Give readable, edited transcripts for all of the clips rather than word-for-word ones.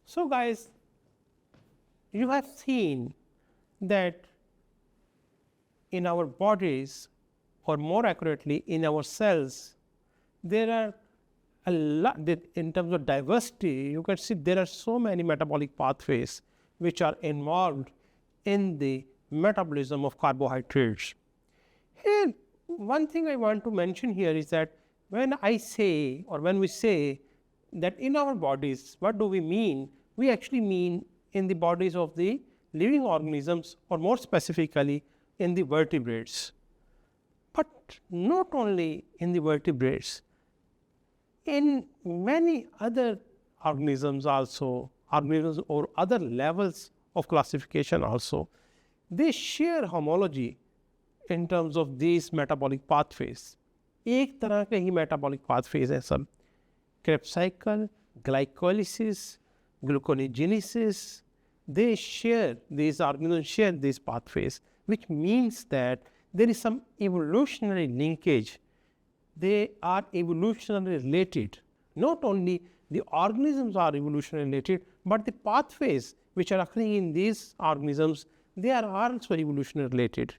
So guys, you have seen that in our bodies, or more accurately in our cells, there are a lot, in terms of diversity, you can see there are so many metabolic pathways which are involved in the metabolism of carbohydrates. Here, one thing I want to mention here is that when I say, or when we say that in our bodies, what do we mean? We actually mean in the bodies of the living organisms, or more specifically in the vertebrates. But not only in the vertebrates, in many other organisms also, organisms or other levels of classification also, they share homology in terms of these metabolic pathways. एक तरह के ही metabolic pathways हैं सब. Krebs cycle, glycolysis, gluconeogenesis, they share, these organisms share these pathways, which means that there is some evolutionary linkage. They are evolutionarily related. Not only the organisms are evolutionarily related, but the pathways which are occurring in these organisms, they are also evolutionarily related.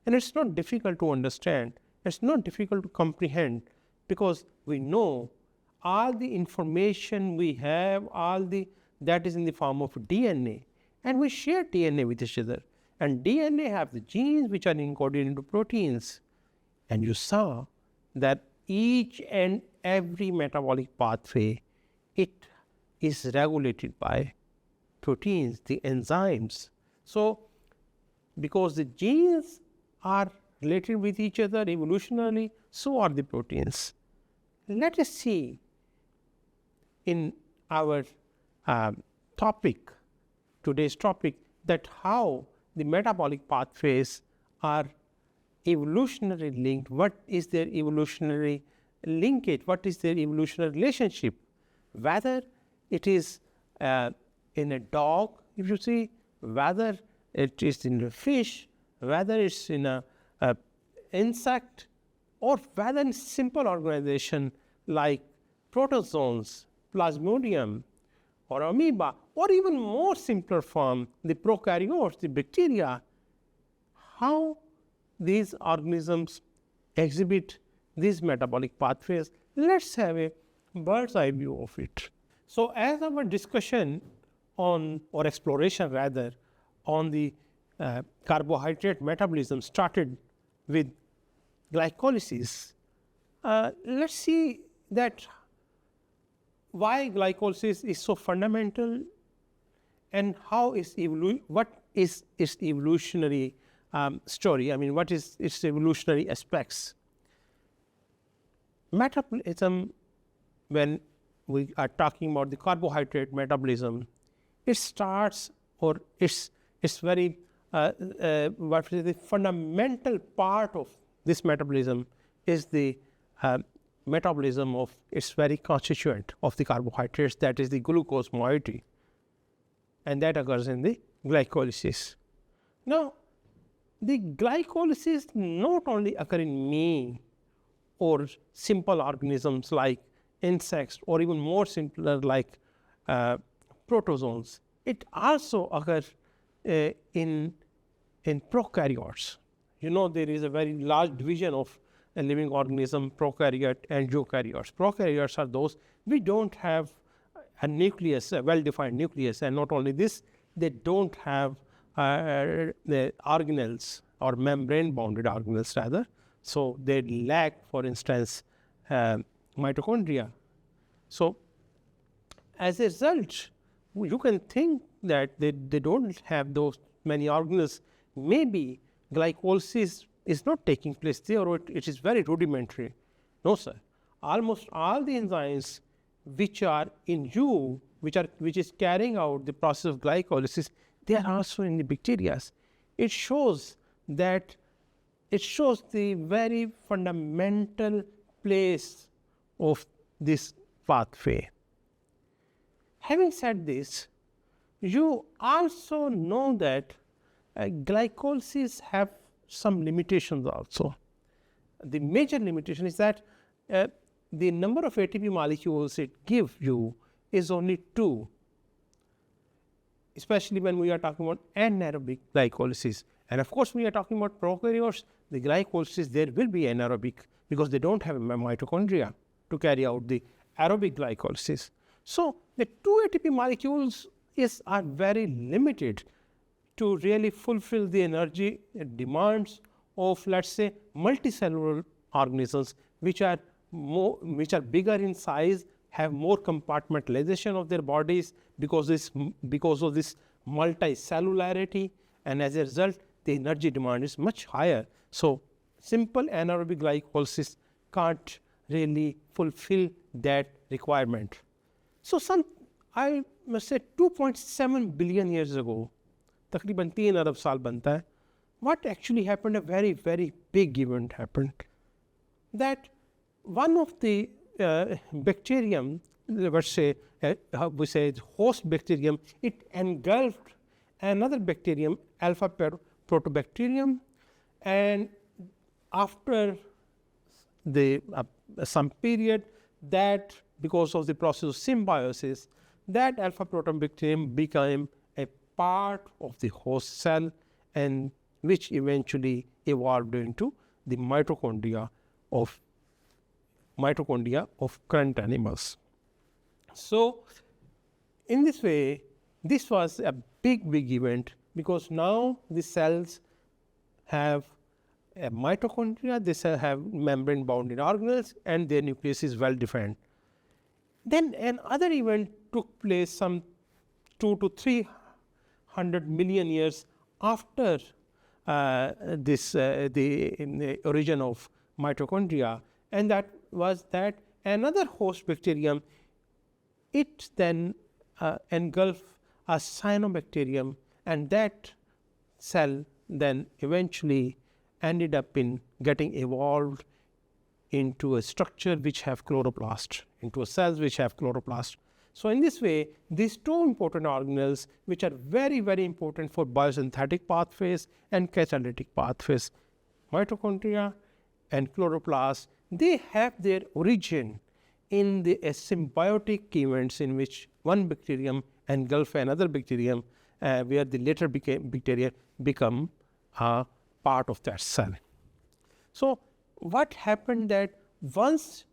And it's not difficult to understand, it's not difficult to comprehend, because we know all the information we have, that is in the form of DNA, and we share DNA with each other. And DNA have the genes which are encoded into proteins. And you saw that each and every metabolic pathway, it is regulated by proteins, the enzymes. So, because the genes are related with each other evolutionarily, so are the proteins. Let us see in our topic, today's topic, that how the metabolic pathways are evolutionarily linked. What is their evolutionary linkage? What is their evolutionary relationship? Whether it is in a dog, if you see, whether it is in a fish, whether it's in a insect, or whether in simple organization like protozoans, plasmodium, or amoeba, or even more simpler form, the prokaryotes, the bacteria, how these organisms exhibit these metabolic pathways. Let's have a bird's eye view of it. So as our discussion on, or exploration rather, on the carbohydrate metabolism started with glycolysis, let's see that why glycolysis is so fundamental, and how is what is its evolutionary story. I mean, what is its evolutionary aspects? Metabolism, when we are talking about the carbohydrate metabolism, it starts, or it's very what is the fundamental part of this metabolism is the metabolism of its very constituent of the carbohydrates, that is the glucose moiety, and that occurs in the glycolysis. Now, the glycolysis not only occur in me or simple organisms like insects, or even more simpler like protozoans, it also occurs in prokaryotes. You know, there is a very large division of a living organism, prokaryote and eukaryotes. Prokaryotes are those we don't have a nucleus, a well-defined nucleus, and not only this, they don't have the organelles, or membrane-bounded organelles rather. So they lack, for instance, mitochondria. So as a result, you can think that they don't have those many organelles. Maybe glycolysis is not taking place there, or it is very rudimentary. No, sir. Almost all the enzymes which are in you, which is carrying out the process of glycolysis, they are also in the bacteria. It shows that, it shows the very fundamental place of this pathway. Having said this, you also know that glycolysis have some limitations also. The major limitation is that the number of ATP molecules it gives you is only 2, especially when we are talking about anaerobic glycolysis. And of course, we are talking about prokaryotes, the glycolysis there will be anaerobic because they don't have a mitochondria to carry out the aerobic glycolysis. So, the 2 ATP molecules are very limited to really fulfill the energy demands of, let us say, multicellular organisms which are bigger in size, have more compartmentalization of their bodies because of this multicellularity, and as a result the energy demand is much higher. So, simple anaerobic glycolysis can't really fulfill that requirement. So, I must say 2.7 billion years ago, तकरीबन 3 अरब साल बनता है, what actually happened, a very, very big event happened, that one of the bacterium, let's say, we say host bacterium, it engulfed another bacterium, alpha protobacterium, and after some period, that because of the process of symbiosis, that alpha protobacterium became a part of the host cell, and which eventually evolved into the mitochondria of current animals. So, in this way, this was a big event because now the cells have a mitochondria, they have membrane bounded organelles, and their nucleus is well defined. Then another event took place some 200 to 300 million years after the origin of mitochondria, and that was that another host bacterium, it then engulfed a cyanobacterium, and that cell then eventually ended up in getting evolved into a structure which have chloroplast, into cells which have chloroplast. So, in this way, these 2 important organelles which are very, very important for biosynthetic pathways and catalytic pathways, mitochondria and chloroplast, they have their origin in the symbiotic events in which one bacterium engulf another bacterium, where the later bacteria become a part of that cell. So, what happened that once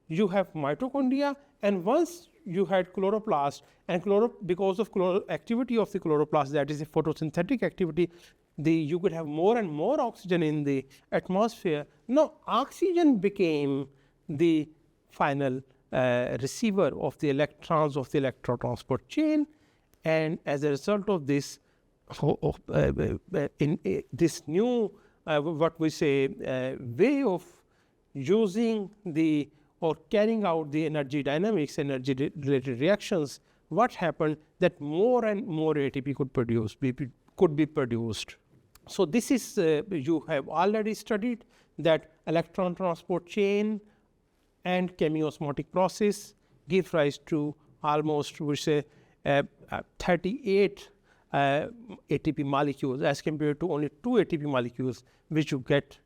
you have mitochondria and once you had chloroplast, and because of activity of the chloroplast, that is a photosynthetic activity, you could have more and more oxygen in the atmosphere. Now, oxygen became the final receiver of the electrons of the electrotransport chain, and as a result of this, in this new what we say way of using the or carrying out the energy dynamics, energy related reactions, what happened that more and more ATP could be produced. So, this is you have already studied that electron transport chain and chemiosmotic process give rise to almost, we say, 38 ATP molecules as compared to only 2 ATP molecules which you get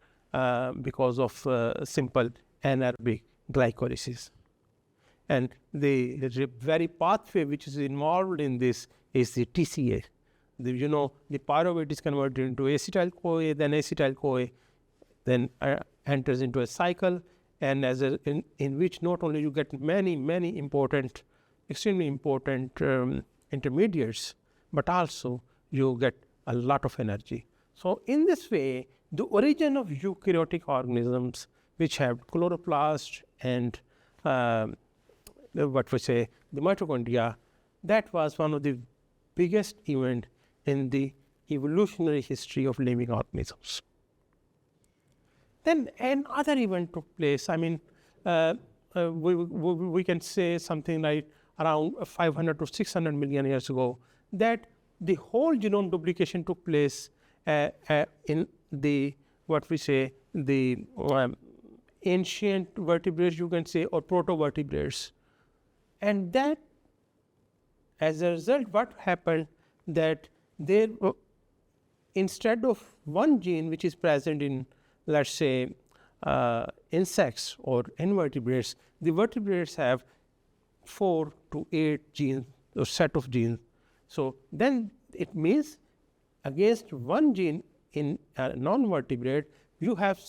because of simple anaerobic glycolysis. And the very pathway which is involved in this is the TCA. The pyruvate is converted into acetyl-CoA, then acetyl-CoA then enters into a cycle, and in which not only you get many important, extremely important intermediates, but also you get a lot of energy. So, in this way, the origin of eukaryotic organisms which have chloroplast and what we say the mitochondria, that was one of the biggest event in the evolutionary history of living organisms. Then another event took place. I mean, we can say something like around 500 to 600 million years ago, that the whole genome duplication took place in the what we say the ancient vertebrates, you can say, or protovertebrates, and that as a result, what happened that there instead of one gene which is present in, let's say, insects or invertebrates, the vertebrates have 4 to 8 genes or set of genes. So then it means against one gene in a non-vertebrate, you have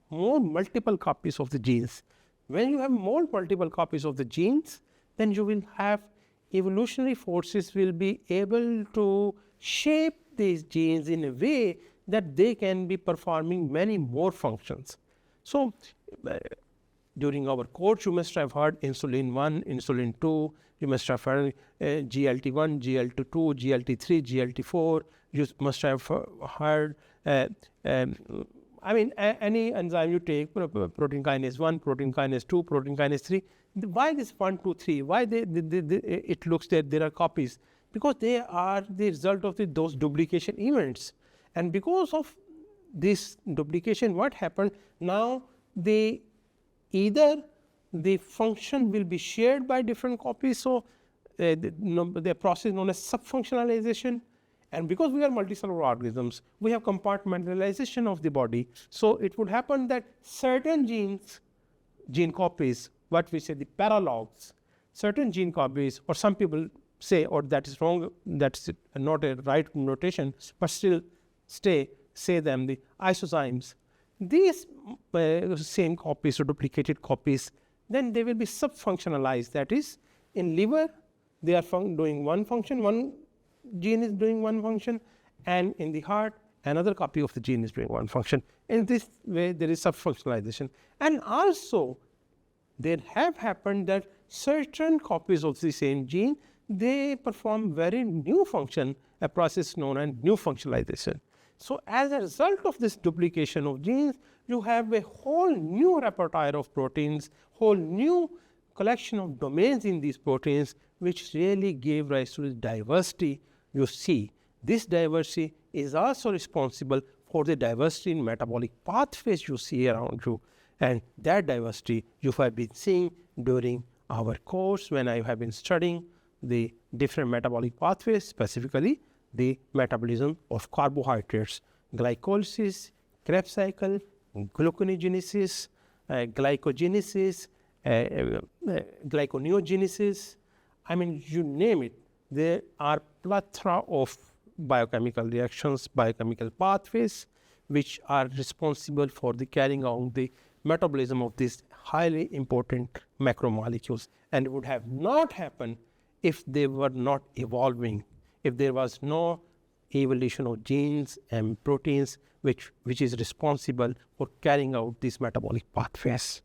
more multiple copies of the genes. When you have more multiple copies of the genes, then you will have evolutionary forces will be able to shape these genes in a way that they can be performing many more functions. So during our course, you must have heard insulin 1, insulin 2, you must have heard GLT1, GLT2, GLT3, GLT4, you must have heard any enzyme you take, protein kinase 1, protein kinase 2, protein kinase 3. Why this 1, 2, 3? Why it looks that there are copies? Because they are the result of those duplication events. And because of this duplication, what happened? Now either the function will be shared by different copies, so the process known as subfunctionalization. And because we are multicellular organisms, we have compartmentalization of the body. So it would happen that certain gene copies, what we say the paralogs, certain gene copies, or some people say, or that is wrong, that's not a right notation, but still say them the isozymes. These same copies or duplicated copies, then they will be subfunctionalized. That is, in liver, they are doing one function, one gene is doing one function, and in the heart, another copy of the gene is doing one function. In this way, there is subfunctionalization. And also, there have happened that certain copies of the same gene, they perform very new function, a process known as new functionalization. So as a result of this duplication of genes, you have a whole new repertoire of proteins, whole new collection of domains in these proteins, which really gave rise to this diversity. You see, this diversity is also responsible for the diversity in metabolic pathways you see around you. And that diversity you have been seeing during our course when I have been studying the different metabolic pathways, specifically the metabolism of carbohydrates, glycolysis, Krebs cycle, gluconeogenesis, glycogenesis, glyconeogenesis. I mean, you name it. There are plethora of biochemical reactions, biochemical pathways, which are responsible for the carrying out the metabolism of these highly important macromolecules, and it would have not happened if they were not evolving, if there was no evolution of genes and proteins which is responsible for carrying out these metabolic pathways.